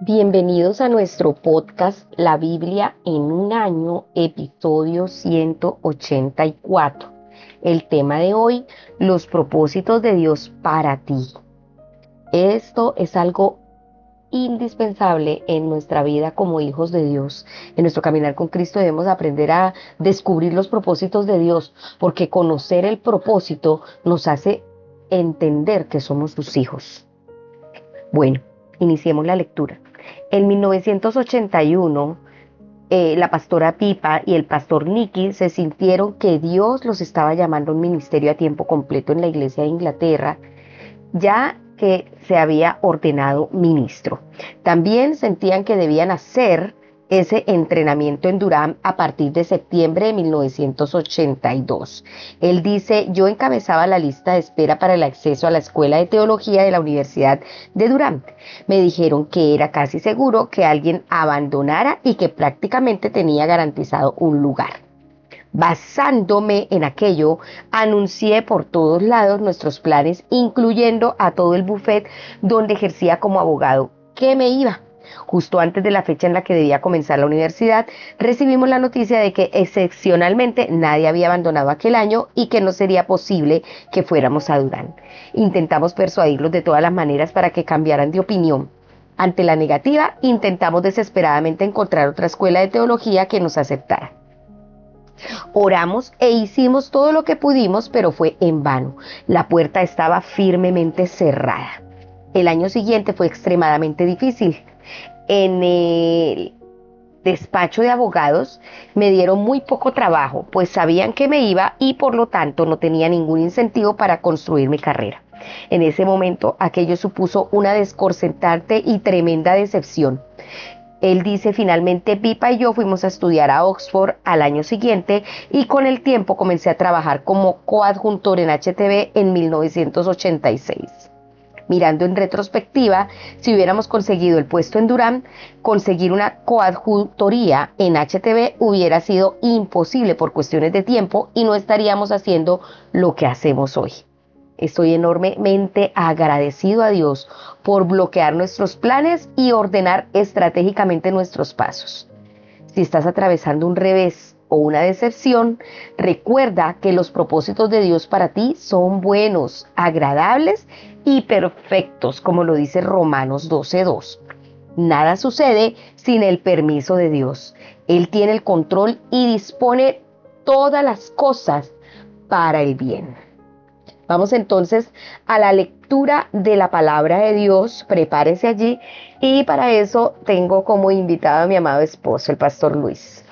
Bienvenidos a nuestro podcast La Biblia en un año, episodio 184. El tema de hoy, los propósitos de Dios para ti. Esto es algo indispensable en nuestra vida como hijos de Dios. En nuestro caminar con Cristo debemos aprender a descubrir los propósitos de Dios, porque conocer el propósito nos hace entender que somos sus hijos. Bueno, iniciemos la lectura. En 1981, la pastora Pipa y el pastor Nicky se sintieron que Dios los estaba llamando a un ministerio a tiempo completo en la iglesia de Inglaterra, ya que se había ordenado ministro. También sentían que debían hacer ese entrenamiento en Durham a partir de septiembre de 1982. Él dice: yo encabezaba la lista de espera para el acceso a la Escuela de Teología de la Universidad de Durham. Me dijeron que era casi seguro que alguien abandonara y que prácticamente tenía garantizado un lugar. Basándome en aquello, anuncié por todos lados nuestros planes, incluyendo a todo el buffet donde ejercía como abogado, que me iba. Justo antes de la fecha en la que debía comenzar la universidad, recibimos la noticia de que excepcionalmente nadie había abandonado aquel año y que no sería posible que fuéramos a Durham. Intentamos persuadirlos de todas las maneras para que cambiaran de opinión. Ante la negativa, intentamos desesperadamente encontrar otra escuela de teología que nos aceptara. Oramos e hicimos todo lo que pudimos, pero fue en vano. La puerta estaba firmemente cerrada. El año siguiente fue extremadamente difícil. En el despacho de abogados me dieron muy poco trabajo, pues sabían que me iba y por lo tanto no tenía ningún incentivo para construir mi carrera. En ese momento aquello supuso una desconcertante y tremenda decepción. Él dice: finalmente Pipa y yo fuimos a estudiar a Oxford al año siguiente y con el tiempo comencé a trabajar como coadjuntor en HTV en 1986. Mirando en retrospectiva, si hubiéramos conseguido el puesto en Durham, conseguir una coadjutoría en HTV hubiera sido imposible por cuestiones de tiempo y no estaríamos haciendo lo que hacemos hoy. Estoy enormemente agradecido a Dios por bloquear nuestros planes y ordenar estratégicamente nuestros pasos. Si estás atravesando un revés o una decepción, recuerda que los propósitos de Dios para ti son buenos, agradables y perfectos, como lo dice Romanos 12:2. Nada sucede sin el permiso de Dios. Él tiene el control y dispone todas las cosas para el bien. Vamos entonces a la lectura de la palabra de Dios. Prepárese allí y para eso tengo como invitado a mi amado esposo, el pastor Luis.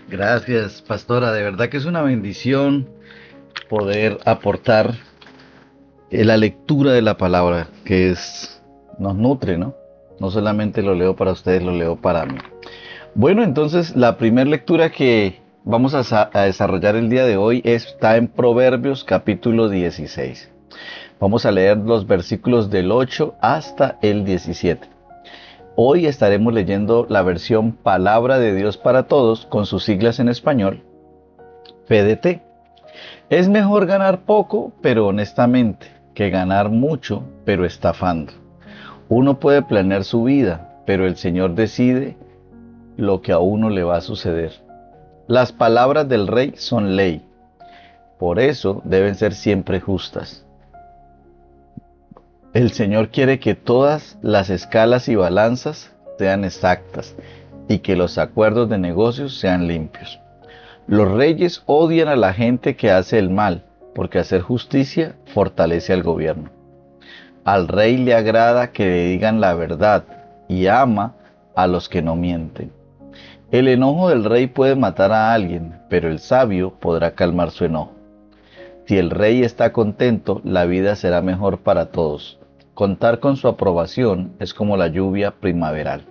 Gracias, pastora. De verdad que es una bendición poder aportar la lectura de la palabra, nos nutre, ¿no? No solamente lo leo para ustedes, lo leo para mí. Bueno, entonces la primera lectura que vamos a desarrollar el día de hoy está en Proverbios capítulo 16. Vamos a leer los versículos del 8 hasta el 17. Hoy estaremos leyendo la versión Palabra de Dios para Todos con sus siglas en español, PDT. Es mejor ganar poco, pero honestamente, que ganar mucho, pero estafando. Uno puede planear su vida, pero el Señor decide lo que a uno le va a suceder. Las palabras del rey son ley, por eso deben ser siempre justas. El Señor quiere que todas las escalas y balanzas sean exactas y que los acuerdos de negocios sean limpios. Los reyes odian a la gente que hace el mal, porque hacer justicia fortalece al gobierno. Al rey le agrada que le digan la verdad y ama a los que no mienten. El enojo del rey puede matar a alguien, pero el sabio podrá calmar su enojo. Si el rey está contento, la vida será mejor para todos. Contar con su aprobación es como la lluvia primaveral.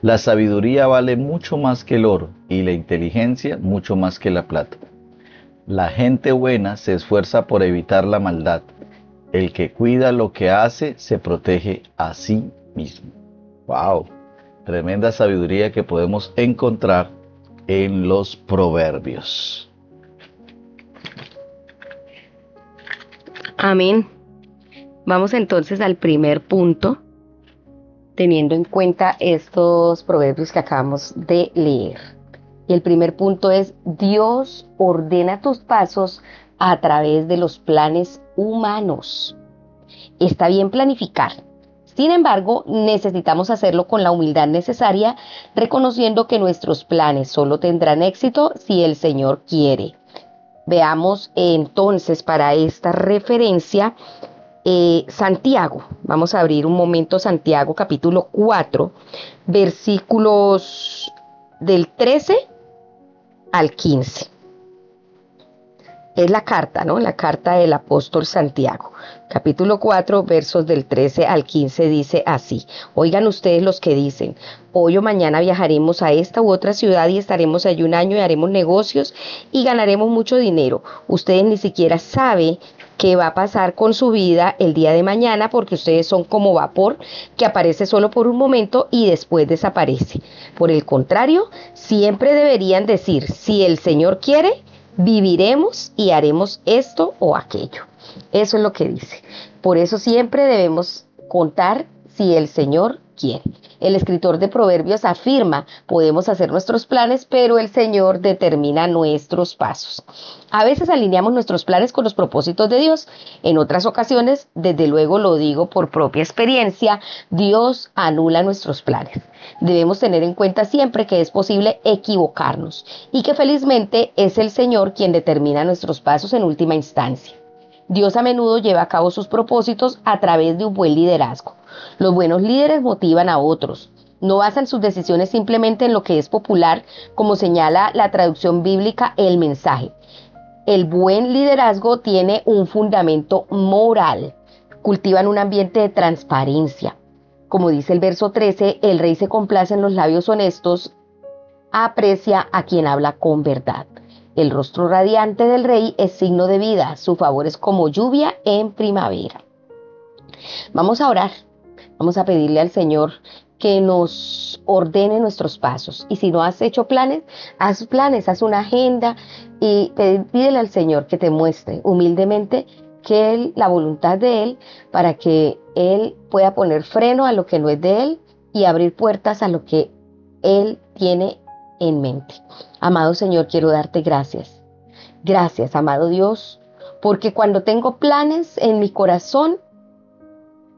La sabiduría vale mucho más que el oro y la inteligencia mucho más que la plata. La gente buena se esfuerza por evitar la maldad. El que cuida lo que hace se protege a sí mismo. ¡Wow! Tremenda sabiduría que podemos encontrar en los proverbios. Amén. Vamos entonces al primer punto. teniendo en cuenta estos proverbios que acabamos de leer. Y el primer punto es: Dios ordena tus pasos a través de los planes humanos. Está bien planificar. Sin embargo, necesitamos hacerlo con la humildad necesaria, reconociendo que nuestros planes solo tendrán éxito si el Señor quiere. Veamos entonces para esta referencia Santiago. Vamos a abrir un momento Santiago capítulo 4, versículos del 13 al 15. Es la carta, ¿no? La carta del apóstol Santiago. Capítulo 4, versos del 13 al 15 dice así: Oigan ustedes los que dicen, hoy o mañana viajaremos a esta u otra ciudad y estaremos allí un año y haremos negocios y ganaremos mucho dinero. Ustedes ni siquiera saben qué va a pasar con su vida el día de mañana, porque ustedes son como vapor que aparece solo por un momento y después desaparece. Por el contrario, siempre deberían decir: si el Señor quiere, viviremos y haremos esto o aquello. Eso es lo que dice. Por eso siempre debemos contar si el Señor quiere. El escritor de Proverbios afirma: podemos hacer nuestros planes, pero el Señor determina nuestros pasos. A veces alineamos nuestros planes con los propósitos de Dios. En otras ocasiones, desde luego lo digo por propia experiencia, Dios anula nuestros planes. Debemos tener en cuenta siempre que es posible equivocarnos y que felizmente es el Señor quien determina nuestros pasos en última instancia. Dios a menudo lleva a cabo sus propósitos a través de un buen liderazgo. Los buenos líderes motivan a otros. No basan sus decisiones simplemente en lo que es popular, como señala la traducción bíblica El Mensaje. El buen liderazgo tiene un fundamento moral. Cultivan un ambiente de transparencia. Como dice el verso 13, el rey se complace en los labios honestos, aprecia a quien habla con verdad. El rostro radiante del rey es signo de vida, su favor es como lluvia en primavera. Vamos a orar, vamos a pedirle al Señor que nos ordene nuestros pasos. Y si no has hecho planes, haz una agenda y pídele al Señor que te muestre humildemente la voluntad de Él, para que Él pueda poner freno a lo que no es de Él y abrir puertas a lo que Él tiene en mente. Amado Señor, quiero darte gracias. Gracias, amado Dios, porque cuando tengo planes en mi corazón,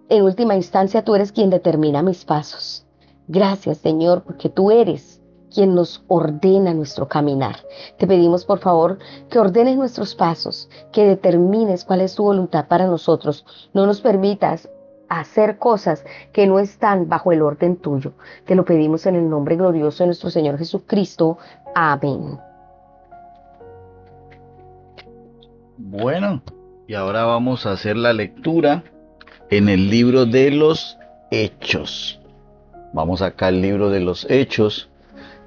en última instancia tú eres quien determina mis pasos. Gracias, Señor, porque tú eres quien nos ordena nuestro caminar. Te pedimos, por favor, que ordenes nuestros pasos, que determines cuál es tu voluntad para nosotros. No nos permitas hacer cosas que no están bajo el orden tuyo. Te lo pedimos en el nombre glorioso de nuestro Señor Jesucristo. Amén. Bueno, y ahora vamos a hacer la lectura en el libro de los Hechos. Vamos acá al libro de los Hechos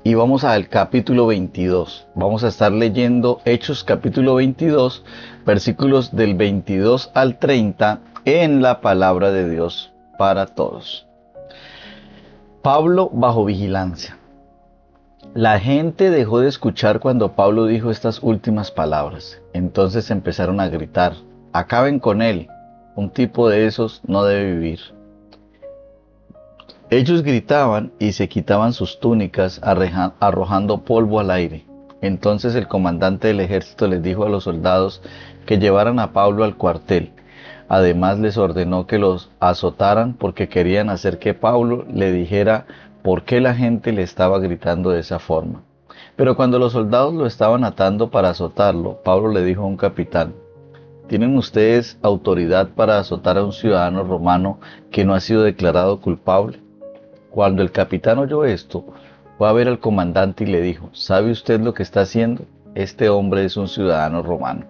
y vamos al capítulo 22. Vamos a estar leyendo Hechos capítulo 22, versículos del 22 al 30 en la palabra de Dios para todos. Pablo bajo vigilancia. La gente dejó de escuchar cuando Pablo dijo estas últimas palabras. Entonces empezaron a gritar: acaben con él, un tipo de esos no debe vivir. Ellos gritaban y se quitaban sus túnicas arrojando polvo al aire. Entonces el comandante del ejército les dijo a los soldados que llevaran a Pablo al cuartel. Además les ordenó que los azotaran porque querían hacer que Pablo le dijera por qué la gente le estaba gritando de esa forma. Pero cuando los soldados lo estaban atando para azotarlo, Pablo le dijo a un capitán: ¿tienen ustedes autoridad para azotar a un ciudadano romano que no ha sido declarado culpable? Cuando el capitán oyó esto, fue a ver al comandante y le dijo: ¿sabe usted lo que está haciendo? Este hombre es un ciudadano romano.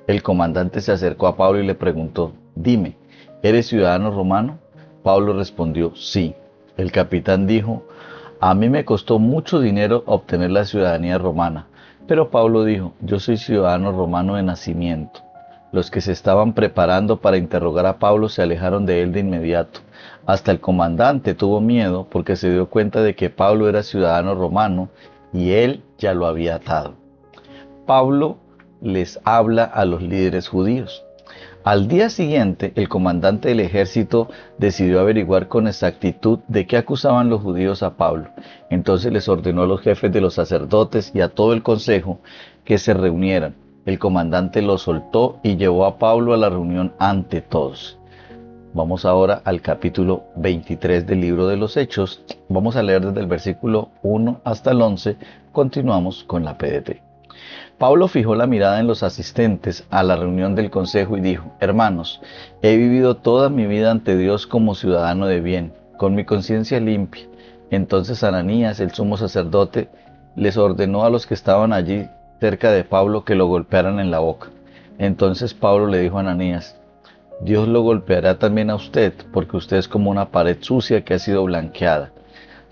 El comandante se acercó a Pablo y le preguntó: dime, ¿eres ciudadano romano? Pablo respondió: sí. El capitán dijo: a mí me costó mucho dinero obtener la ciudadanía romana. Pero Pablo dijo: yo soy ciudadano romano de nacimiento. Los que se estaban preparando para interrogar a Pablo se alejaron de él de inmediato. Hasta el comandante tuvo miedo porque se dio cuenta de que Pablo era ciudadano romano y él ya lo había atado. Pablo les habla a los líderes judíos. Al día siguiente, el comandante del ejército decidió averiguar con exactitud de qué acusaban los judíos a Pablo. Entonces les ordenó a los jefes de los sacerdotes y a todo el consejo que se reunieran. El comandante lo soltó y llevó a Pablo a la reunión ante todos. Vamos ahora al capítulo 23 del libro de los Hechos. Vamos a leer desde el versículo 1 hasta el 11. Continuamos con la PDT. Pablo fijó la mirada en los asistentes a la reunión del consejo y dijo: Hermanos, he vivido toda mi vida ante Dios como ciudadano de bien, con mi conciencia limpia. Entonces Ananías, el sumo sacerdote, les ordenó a los que estaban allí cerca de Pablo que lo golpearan en la boca. Entonces Pablo le dijo a Ananías: Dios lo golpeará también a usted, porque usted es como una pared sucia que ha sido blanqueada.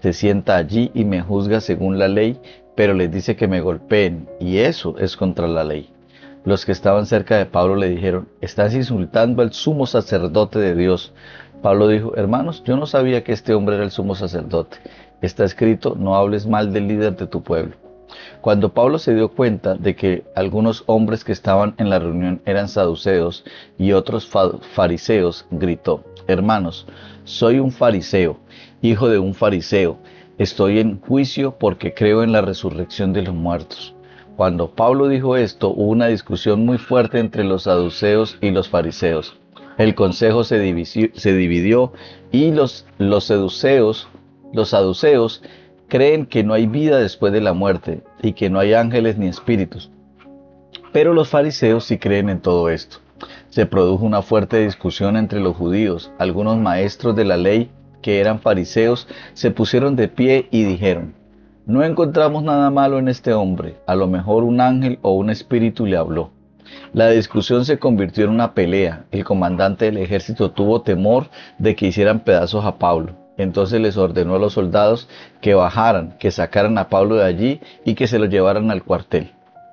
Se sienta allí y me juzga según la ley, pero les dice que me golpeen, y eso es contra la ley. Los que estaban cerca de Pablo le dijeron: Estás insultando al sumo sacerdote de Dios. Pablo dijo: Hermanos, yo no sabía que este hombre era el sumo sacerdote. Está escrito: No hables mal del líder de tu pueblo. Cuando Pablo se dio cuenta de que algunos hombres que estaban en la reunión eran saduceos y otros fariseos, gritó: Hermanos, soy un fariseo, hijo de un fariseo. Estoy en juicio porque creo en la resurrección de los muertos. Cuando Pablo dijo esto, hubo una discusión muy fuerte entre los saduceos y los fariseos. El consejo se dividió y los saduceos creen que no hay vida después de la muerte y que no hay ángeles ni espíritus. Pero los fariseos sí creen en todo esto. Se produjo una fuerte discusión entre los judíos. Algunos maestros de la ley, que eran fariseos, se pusieron de pie y dijeron: No encontramos nada malo en este hombre, a lo mejor un ángel o un espíritu le habló. La discusión se convirtió en una pelea. El comandante del ejército tuvo temor de que hicieran pedazos a Pablo. Entonces les ordenó a los soldados que bajaran, que sacaran a Pablo de allí y que se lo llevaran al cuartel.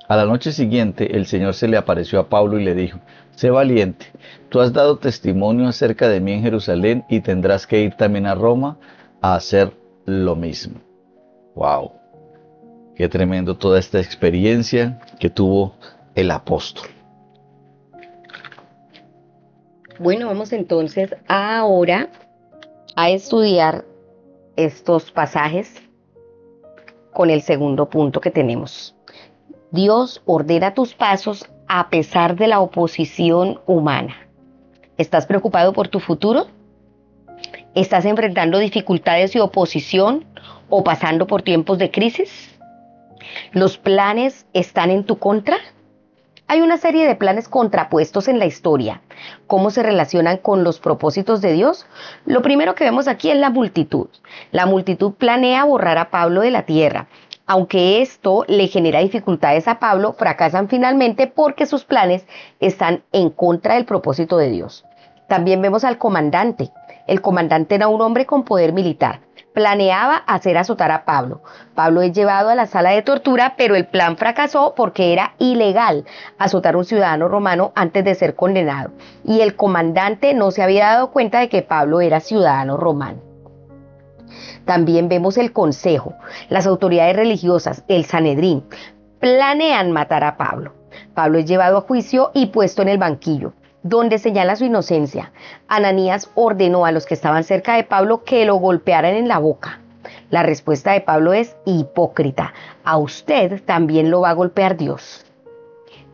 A la noche siguiente el Señor se le apareció a Pablo y le dijo: Sé valiente, tú has dado testimonio acerca de mí en Jerusalén y tendrás que ir también a Roma a hacer lo mismo. ¡Wow! Qué tremendo toda esta experiencia que tuvo el apóstol. Bueno, vamos entonces ahora a estudiar estos pasajes con el segundo punto que tenemos. Dios ordena tus pasos a pesar de la oposición humana. ¿Estás preocupado por tu futuro? ¿Estás enfrentando dificultades y oposición o pasando por tiempos de crisis? ¿Los planes están en tu contra? Hay una serie de planes contrapuestos en la historia. ¿Cómo se relacionan con los propósitos de Dios? Lo primero que vemos aquí es la multitud. La multitud planea borrar a Pablo de la tierra. Aunque esto le genera dificultades a Pablo, fracasan finalmente porque sus planes están en contra del propósito de Dios. También vemos al comandante. El comandante era un hombre con poder militar. Planeaba hacer azotar a Pablo. Pablo es llevado a la sala de tortura, pero el plan fracasó porque era ilegal azotar a un ciudadano romano antes de ser condenado. Y el comandante no se había dado cuenta de que Pablo era ciudadano romano. También vemos el consejo. Las autoridades religiosas, el Sanedrín, planean matar a Pablo. Pablo es llevado a juicio y puesto en el banquillo, donde señala su inocencia. Ananías ordenó a los que estaban cerca de Pablo que lo golpearan en la boca. La respuesta de Pablo es: hipócrita, a usted también lo va a golpear Dios.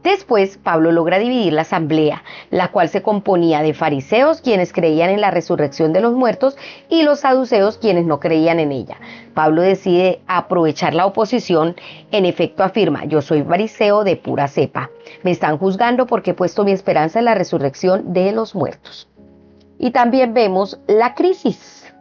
Después, Pablo logra dividir la asamblea, la cual se componía de fariseos, quienes creían en la resurrección de los muertos, y los saduceos, quienes no creían en ella. Pablo decide aprovechar la oposición. En efecto, afirma: yo soy fariseo de pura cepa. Me están juzgando porque he puesto mi esperanza en la resurrección de los muertos. Y también vemos la crisis.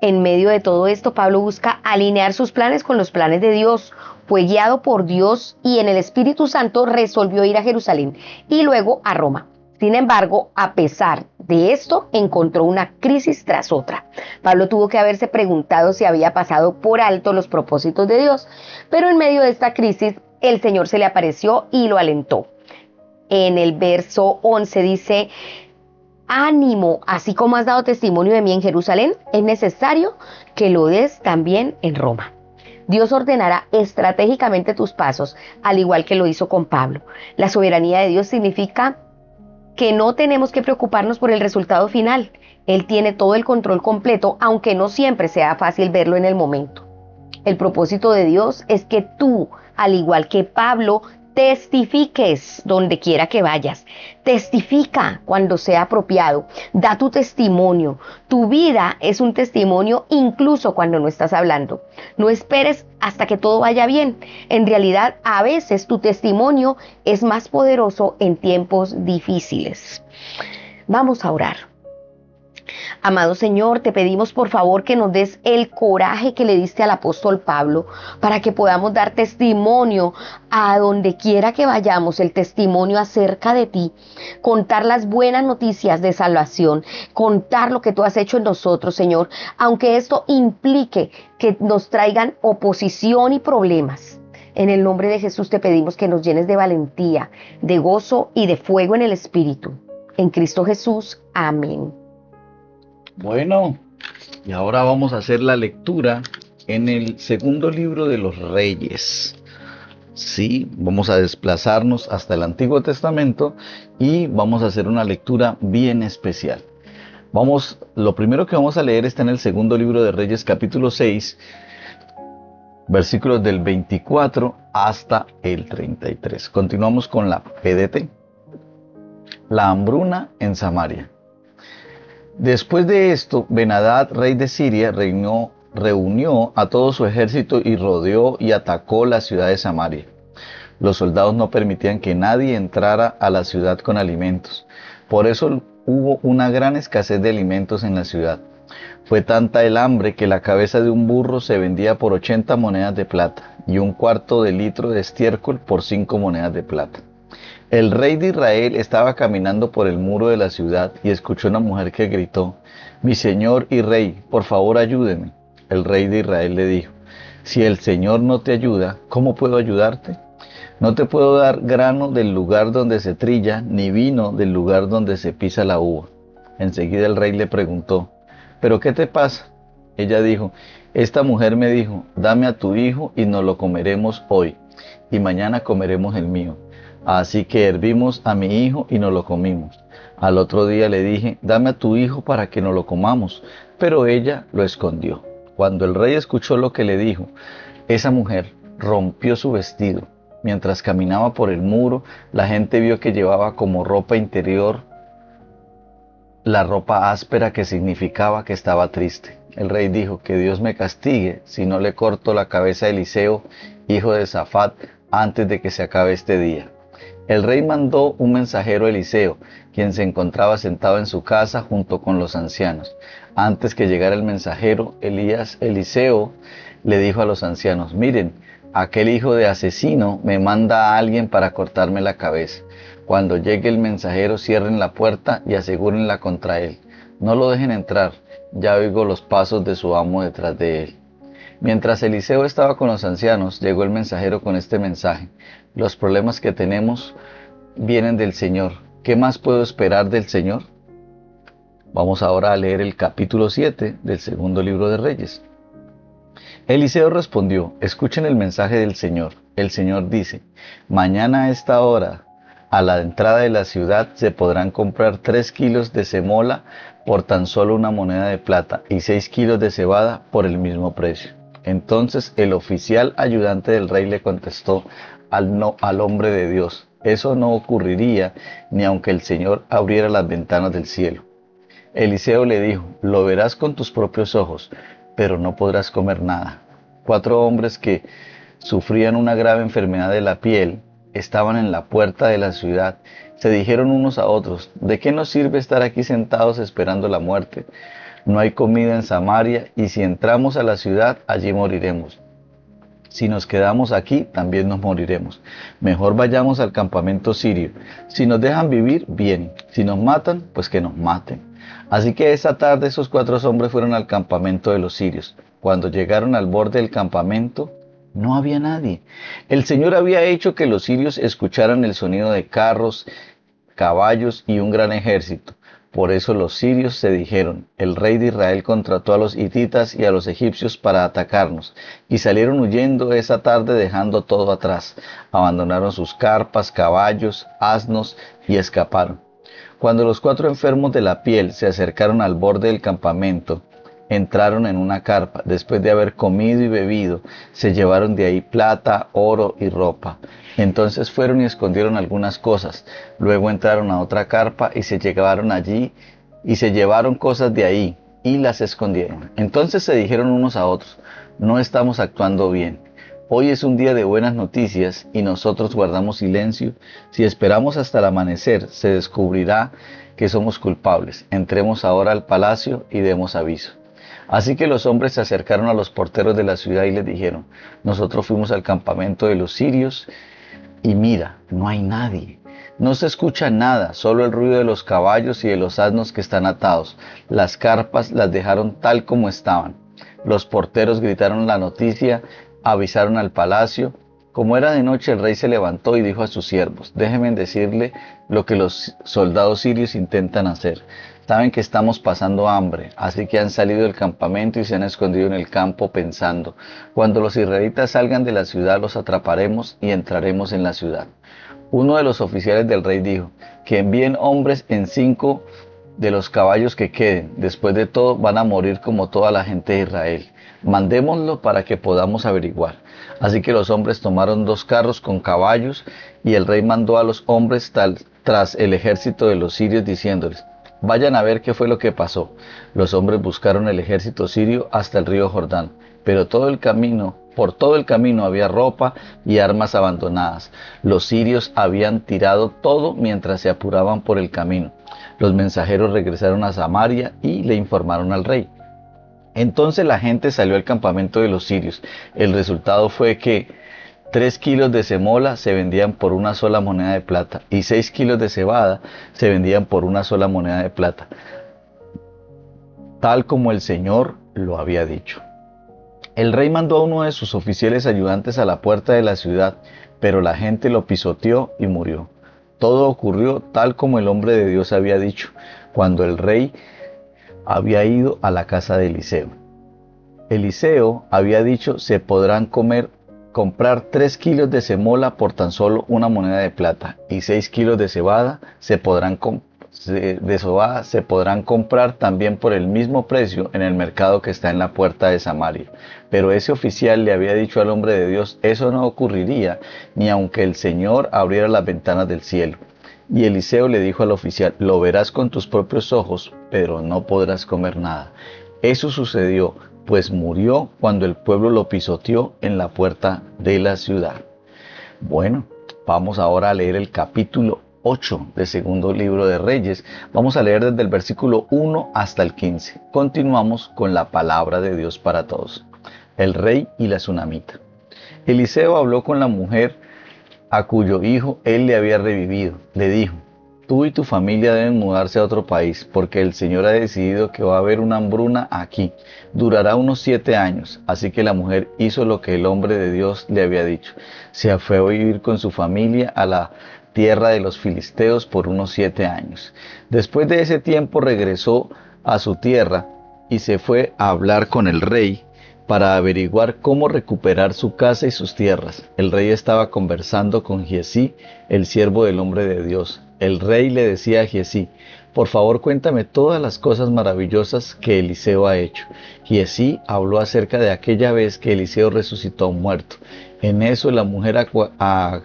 En medio de todo esto, Pablo busca alinear sus planes con los planes de Dios. Fue guiado por Dios y en el Espíritu Santo resolvió ir a Jerusalén y luego a Roma. Sin embargo, a pesar de esto, encontró una crisis tras otra. Pablo tuvo que haberse preguntado si había pasado por alto los propósitos de Dios, pero en medio de esta crisis, el Señor se le apareció y lo alentó. En el verso 11 dice: ánimo, así como has dado testimonio de mí en Jerusalén, es necesario que lo des también en Roma. Dios ordenará estratégicamente tus pasos, al igual que lo hizo con Pablo. La soberanía de Dios significa que no tenemos que preocuparnos por el resultado final. Él tiene todo el control completo, aunque no siempre sea fácil verlo en el momento. El propósito de Dios es que tú, al igual que Pablo, testifiques donde quiera que vayas. Testifica cuando sea apropiado. Da tu testimonio. Tu vida es un testimonio incluso cuando no estás hablando. No esperes hasta que todo vaya bien. En realidad, a veces tu testimonio es más poderoso en tiempos difíciles. Vamos a orar. Amado Señor, te pedimos por favor que nos des el coraje que le diste al apóstol Pablo para que podamos dar testimonio a donde quiera que vayamos, el testimonio acerca de ti, contar las buenas noticias de salvación, contar lo que tú has hecho en nosotros, Señor, aunque esto implique que nos traigan oposición y problemas. En el nombre de Jesús te pedimos que nos llenes de valentía, de gozo y de fuego en el Espíritu. En Cristo Jesús, amén. Bueno, y ahora vamos a hacer la lectura en el segundo libro de los Reyes. Sí, vamos a desplazarnos hasta el Antiguo Testamento y vamos a hacer una lectura bien especial. Lo primero que vamos a leer está en el segundo libro de Reyes, capítulo 6, versículos del 24 hasta el 33. Continuamos con la PDT. La hambruna en Samaria. Después de esto, Ben-Hadad, rey de Siria, reunió a todo su ejército y rodeó y atacó la ciudad de Samaria. Los soldados no permitían que nadie entrara a la ciudad con alimentos. Por eso hubo una gran escasez de alimentos en la ciudad. Fue tanta el hambre que la cabeza de un burro se vendía por 80 monedas de plata y un cuarto de litro de estiércol por 5 monedas de plata. El rey de Israel estaba caminando por el muro de la ciudad y escuchó a una mujer que gritó: «Mi señor y rey, por favor ayúdeme». El rey de Israel le dijo: «Si el Señor no te ayuda, ¿cómo puedo ayudarte? No te puedo dar grano del lugar donde se trilla, ni vino del lugar donde se pisa la uva». Enseguida el rey le preguntó: «¿Pero qué te pasa?». Ella dijo: «Esta mujer me dijo: dame a tu hijo y nos lo comeremos hoy, y mañana comeremos el mío. Así que hervimos a mi hijo y nos lo comimos. Al otro día le dije: dame a tu hijo para que nos lo comamos, pero ella lo escondió». Cuando el rey escuchó lo que le dijo, esa mujer rompió su vestido. Mientras caminaba por el muro, la gente vio que llevaba como ropa interior la ropa áspera, que significaba que estaba triste. El rey dijo: «Que Dios me castigue si no le corto la cabeza a Eliseo, hijo de Safat, antes de que se acabe este día». El rey mandó un mensajero a Eliseo, quien se encontraba sentado en su casa junto con los ancianos. Antes que llegara el mensajero, Eliseo le dijo a los ancianos: «Miren, aquel hijo de asesino me manda a alguien para cortarme la cabeza. Cuando llegue el mensajero, cierren la puerta y asegúrenla contra él. No lo dejen entrar, ya oigo los pasos de su amo detrás de él». Mientras Eliseo estaba con los ancianos, llegó el mensajero con este mensaje: «Los problemas que tenemos vienen del Señor. ¿Qué más puedo esperar del Señor?». Vamos ahora a leer el capítulo 7 del segundo libro de Reyes. Eliseo respondió: «Escuchen el mensaje del Señor. El Señor dice: mañana a esta hora, a la entrada de la ciudad, se podrán comprar 3 kilos de semola por tan solo una moneda de plata y 6 kilos de cebada por el mismo precio». Entonces el oficial ayudante del rey le contestó al hombre de Dios: «Eso no ocurriría ni aunque el Señor abriera las ventanas del cielo». Eliseo le dijo: «Lo verás con tus propios ojos, pero no podrás comer nada». 4 hombres que sufrían una grave enfermedad de la piel estaban en la puerta de la ciudad. Se dijeron unos a otros: «¿De qué nos sirve estar aquí sentados esperando la muerte? No hay comida en Samaria, y si entramos a la ciudad, allí moriremos. Si nos quedamos aquí, también nos moriremos. Mejor vayamos al campamento sirio. Si nos dejan vivir, bien. Si nos matan, pues que nos maten». Así que esa tarde esos 4 hombres fueron al campamento de los sirios. Cuando llegaron al borde del campamento, no había nadie. El Señor había hecho que los sirios escucharan el sonido de carros, caballos y un gran ejército. Por eso los sirios se dijeron: «El rey de Israel contrató a los hititas y a los egipcios para atacarnos», y salieron huyendo esa tarde dejando todo atrás. Abandonaron sus carpas, caballos, asnos y escaparon. Cuando los 4 enfermos de la piel se acercaron al borde del campamento, entraron en una carpa. Después de haber comido y bebido, se llevaron de ahí plata, oro y ropa. Entonces fueron y escondieron algunas cosas. Luego entraron a otra carpa y se llevaron allí y se llevaron cosas de ahí y las escondieron. Entonces se dijeron unos a otros: no estamos actuando bien. Hoy es un día de buenas noticias y nosotros guardamos silencio. Si esperamos hasta el amanecer, se descubrirá que somos culpables. Entremos ahora al palacio y demos aviso. Así que los hombres se acercaron a los porteros de la ciudad y les dijeron: nosotros fuimos al campamento de los sirios y mira, no hay nadie. No se escucha nada, solo el ruido de los caballos y de los asnos que están atados. Las carpas las dejaron tal como estaban. Los porteros gritaron la noticia, avisaron al palacio. Como era de noche, el rey se levantó y dijo a sus siervos: déjenme decirle lo que los soldados sirios intentan hacer. Saben que estamos pasando hambre, así que han salido del campamento y se han escondido en el campo pensando: cuando los israelitas salgan de la ciudad los atraparemos y entraremos en la ciudad. Uno de los oficiales del rey dijo: que envíen hombres en 5 de los caballos que queden. Después de todo van a morir como toda la gente de Israel. Mandémoslo para que podamos averiguar. Así que los hombres tomaron 2 carros con caballos y el rey mandó a los hombres tras el ejército de los sirios diciéndoles: vayan a ver qué fue lo que pasó. Los hombres buscaron el ejército sirio hasta el río Jordán, pero por todo el camino había ropa y armas abandonadas. Los sirios habían tirado todo mientras se apuraban por el camino. Los mensajeros regresaron a Samaria y le informaron al rey. Entonces la gente salió al campamento de los sirios. El resultado fue que 3 kilos de semola se vendían por una sola moneda de plata y 6 kilos de cebada se vendían por una sola moneda de plata, tal como el Señor lo había dicho. El rey mandó a uno de sus oficiales ayudantes a la puerta de la ciudad, pero la gente lo pisoteó y murió. Todo ocurrió tal como el hombre de Dios había dicho, cuando el rey había ido a la casa de Eliseo. Eliseo había dicho: se podrán comprar 3 kilos de semola por tan solo una moneda de plata y 6 kilos de cebada se podrán comprar también por el mismo precio en el mercado que está en la puerta de Samaria. Pero ese oficial le había dicho al hombre de Dios: eso no ocurriría ni aunque el Señor abriera las ventanas del cielo. Y Eliseo le dijo al oficial: lo verás con tus propios ojos, pero no podrás comer nada. Eso sucedió, pues murió cuando el pueblo lo pisoteó en la puerta de la ciudad. Bueno, vamos ahora a leer el capítulo 8 del segundo libro de Reyes. Vamos a leer desde el versículo 1 hasta el 15. Continuamos con la palabra de Dios para todos. El rey y la tsunamita. Eliseo habló con la mujer a cuyo hijo él le había revivido. Le dijo: tú y tu familia deben mudarse a otro país, porque el Señor ha decidido que va a haber una hambruna aquí. Durará unos 7 años. Así que la mujer hizo lo que el hombre de Dios le había dicho. Se fue a vivir con su familia a la tierra de los filisteos por unos 7 años. Después de ese tiempo regresó a su tierra y se fue a hablar con el rey para averiguar cómo recuperar su casa y sus tierras. El rey estaba conversando con Giezi, el siervo del hombre de Dios. El rey le decía a Giezi: por favor, cuéntame todas las cosas maravillosas que Eliseo ha hecho. Giezi habló acerca de aquella vez que Eliseo resucitó a un muerto. En eso la mujer a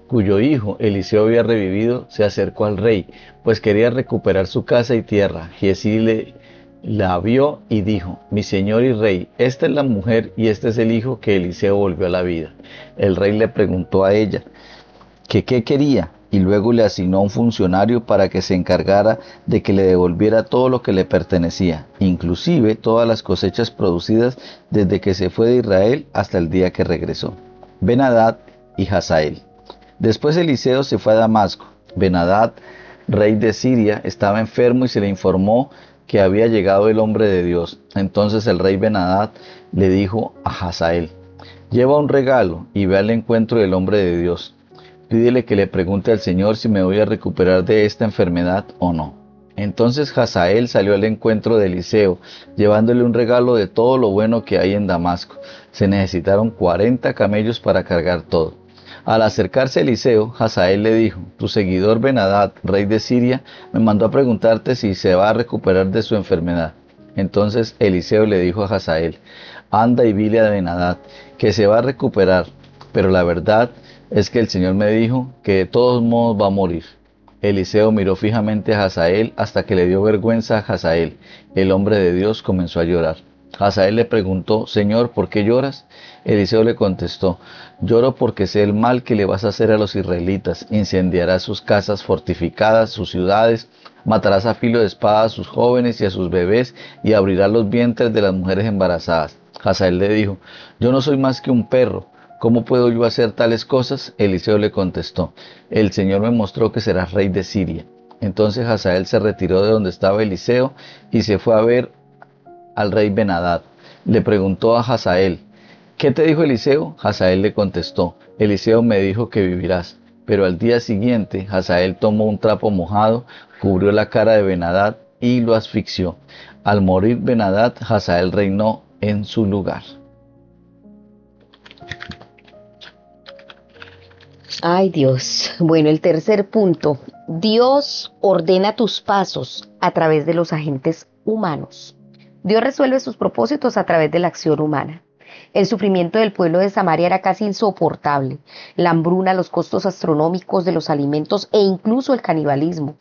cuyo hijo Eliseo había revivido se acercó al rey, pues quería recuperar su casa y tierra. Giezi la vio y dijo: mi señor y rey, esta es la mujer y este es el hijo que Eliseo volvió a la vida. El rey le preguntó a ella que qué quería y luego le asignó a un funcionario para que se encargara de que le devolviera todo lo que le pertenecía, inclusive todas las cosechas producidas desde que se fue de Israel hasta el día que regresó. Ben-Hadad y Hazael. Después Eliseo se fue a Damasco. Ben-Hadad, rey de Siria, estaba enfermo y se le informó que había llegado el hombre de Dios. Entonces el rey Ben-Hadad le dijo a Hazael: lleva un regalo y ve al encuentro del hombre de Dios. Pídele que le pregunte al Señor si me voy a recuperar de esta enfermedad o no. Entonces Hazael salió al encuentro de Eliseo, llevándole un regalo de todo lo bueno que hay en Damasco. Se necesitaron 40 camellos para cargar todo. Al acercarse a Eliseo, Hazael le dijo: tu seguidor Ben-Hadad, rey de Siria, me mandó a preguntarte si se va a recuperar de su enfermedad. Entonces Eliseo le dijo a Hazael: anda y dile a Ben-Hadad que se va a recuperar, pero la verdad es que el Señor me dijo que de todos modos va a morir. Eliseo miró fijamente a Hazael hasta que le dio vergüenza a Hazael. El hombre de Dios comenzó a llorar. Hazael le preguntó: Señor, ¿por qué lloras? Eliseo le contestó: lloro porque sé el mal que le vas a hacer a los israelitas. Incendiarás sus casas fortificadas, sus ciudades, matarás a filo de espada a sus jóvenes y a sus bebés, y abrirás los vientres de las mujeres embarazadas. Hazael le dijo: yo no soy más que un perro. ¿Cómo puedo yo hacer tales cosas? Eliseo le contestó: el Señor me mostró que serás rey de Siria. Entonces Hazael se retiró de donde estaba Eliseo y se fue a ver al rey Ben-Hadad. Le preguntó a Hazael: ¿qué te dijo Eliseo? Hazael le contestó: Eliseo me dijo que vivirás. Pero al día siguiente Hazael tomó un trapo mojado, cubrió la cara de Ben-Hadad y lo asfixió. Al morir Ben-Hadad, Hazael reinó en su lugar. Ay, Dios. Bueno, el tercer punto. Dios ordena tus pasos a través de los agentes humanos. Dios resuelve sus propósitos a través de la acción humana. El sufrimiento del pueblo de Samaria era casi insoportable. La hambruna, los costos astronómicos de los alimentos e incluso el canibalismo.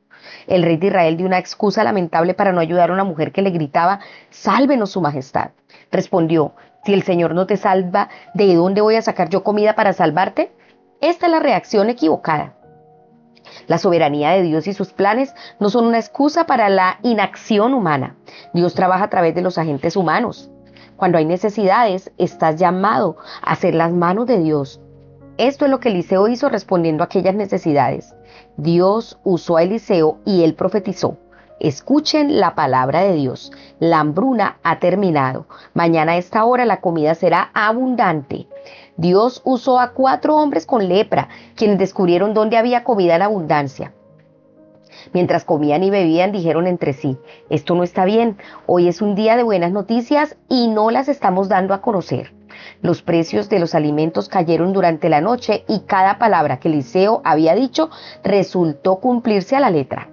El rey de Israel dio una excusa lamentable para no ayudar a una mujer que le gritaba: sálvenos, su majestad. Respondió: si el Señor no te salva, ¿de dónde voy a sacar yo comida para salvarte? Esta es la reacción equivocada. La soberanía de Dios y sus planes no son una excusa para la inacción humana. Dios trabaja a través de los agentes humanos. Cuando hay necesidades, estás llamado a ser las manos de Dios. Esto es lo que Eliseo hizo respondiendo a aquellas necesidades. Dios usó a Eliseo y él profetizó: escuchen la palabra de Dios. La hambruna ha terminado. Mañana a esta hora la comida será abundante. Dios usó a 4 hombres con lepra, quienes descubrieron dónde había comida en abundancia. Mientras comían y bebían, dijeron entre sí: esto no está bien, hoy es un día de buenas noticias y no las estamos dando a conocer. Los precios de los alimentos cayeron durante la noche y cada palabra que Eliseo había dicho resultó cumplirse a la letra.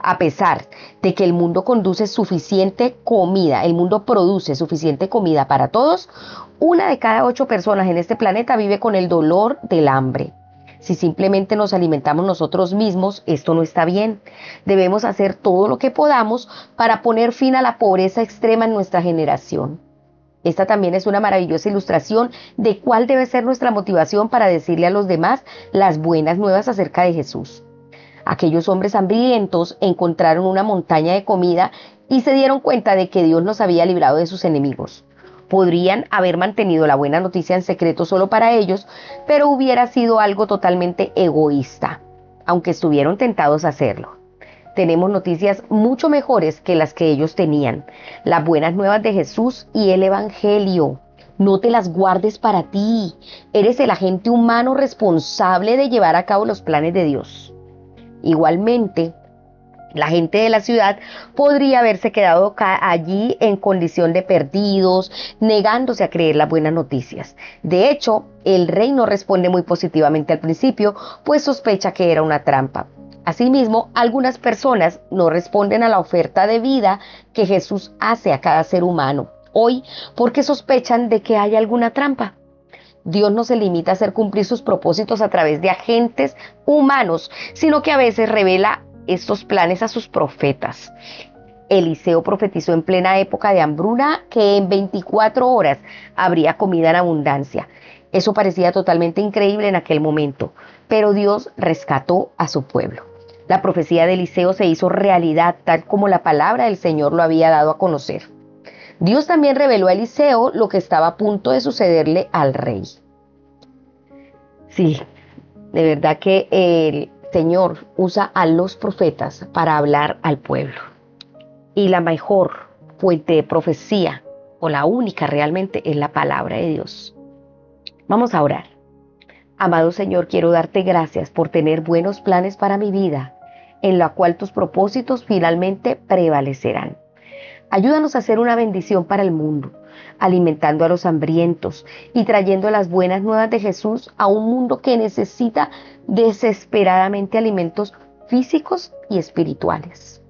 A pesar de que el mundo produce suficiente comida para todos, 1 de cada 8 personas en este planeta vive con el dolor del hambre. Si simplemente nos alimentamos nosotros mismos, esto no está bien. Debemos hacer todo lo que podamos para poner fin a la pobreza extrema en nuestra generación. Esta también es una maravillosa ilustración de cuál debe ser nuestra motivación para decirle a los demás las buenas nuevas acerca de Jesús. Aquellos hombres hambrientos encontraron una montaña de comida y se dieron cuenta de que Dios los había librado de sus enemigos. Podrían haber mantenido la buena noticia en secreto solo para ellos, pero hubiera sido algo totalmente egoísta, aunque estuvieron tentados a hacerlo. Tenemos noticias mucho mejores que las que ellos tenían: las buenas nuevas de Jesús y el Evangelio. No te las guardes para ti. Eres el agente humano responsable de llevar a cabo los planes de Dios. Igualmente, la gente de la ciudad podría haberse quedado allí en condición de perdidos, negándose a creer las buenas noticias. De hecho, el rey no responde muy positivamente al principio, pues sospecha que era una trampa. Asimismo, algunas personas no responden a la oferta de vida que Jesús hace a cada ser humano hoy porque sospechan de que hay alguna trampa. Dios no se limita a hacer cumplir sus propósitos a través de agentes humanos, sino que a veces revela estos planes a sus profetas. Eliseo profetizó en plena época de hambruna que en 24 horas habría comida en abundancia. Eso parecía totalmente increíble en aquel momento, pero Dios rescató a su pueblo. La profecía de Eliseo se hizo realidad tal como la palabra del Señor lo había dado a conocer. Dios también reveló a Eliseo lo que estaba a punto de sucederle al rey. Sí, de verdad que el Señor usa a los profetas para hablar al pueblo. Y la mejor fuente de profecía, o la única realmente, es la palabra de Dios. Vamos a orar. Amado Señor, quiero darte gracias por tener buenos planes para mi vida, en la cual tus propósitos finalmente prevalecerán. Ayúdanos a ser una bendición para el mundo, alimentando a los hambrientos y trayendo las buenas nuevas de Jesús a un mundo que necesita desesperadamente alimentos físicos y espirituales.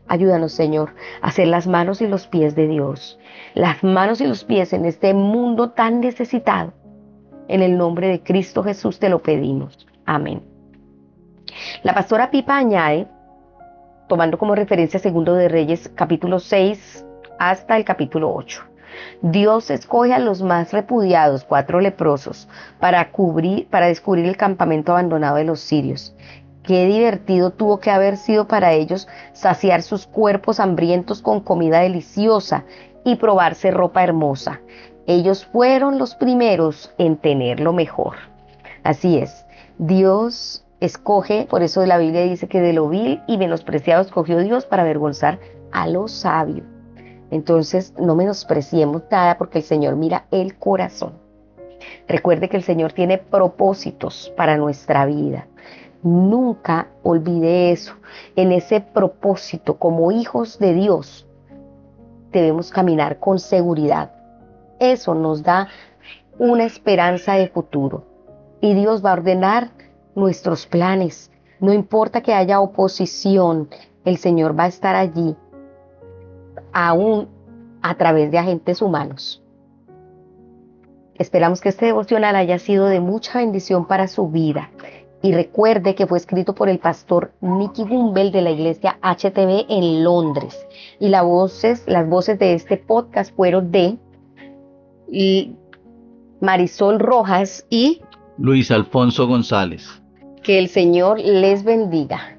Ayúdanos, Señor, a ser las manos y los pies de Dios, las manos y los pies en este mundo tan necesitado. En el nombre de Cristo Jesús te lo pedimos. Amén. La pastora Pipa añade, tomando como referencia Segundo de Reyes, capítulo 6 hasta el capítulo 8. Dios escoge a los más repudiados, 4 leprosos, para descubrir el campamento abandonado de los sirios. Qué divertido tuvo que haber sido para ellos saciar sus cuerpos hambrientos con comida deliciosa y probarse ropa hermosa. Ellos fueron los primeros en tener lo mejor. Así es, Dios escoge, por eso la Biblia dice que de lo vil y menospreciado escogió Dios para avergonzar a los sabios. Entonces no menospreciemos nada porque el Señor mira el corazón. Recuerde que el Señor tiene propósitos para nuestra vida. Nunca olvide eso. En ese propósito, como hijos de Dios, debemos caminar con seguridad. Eso nos da una esperanza de futuro. Y Dios va a ordenar nuestros planes. No importa que haya oposición, el Señor va a estar allí, aún a través de agentes humanos. Esperamos que este devocional haya sido de mucha bendición para su vida. Y recuerde que fue escrito por el pastor Nicky Gumbel de la iglesia HTB en Londres. Y las voces de este podcast fueron de Marisol Rojas y Luis Alfonso González. que el Señor les bendiga.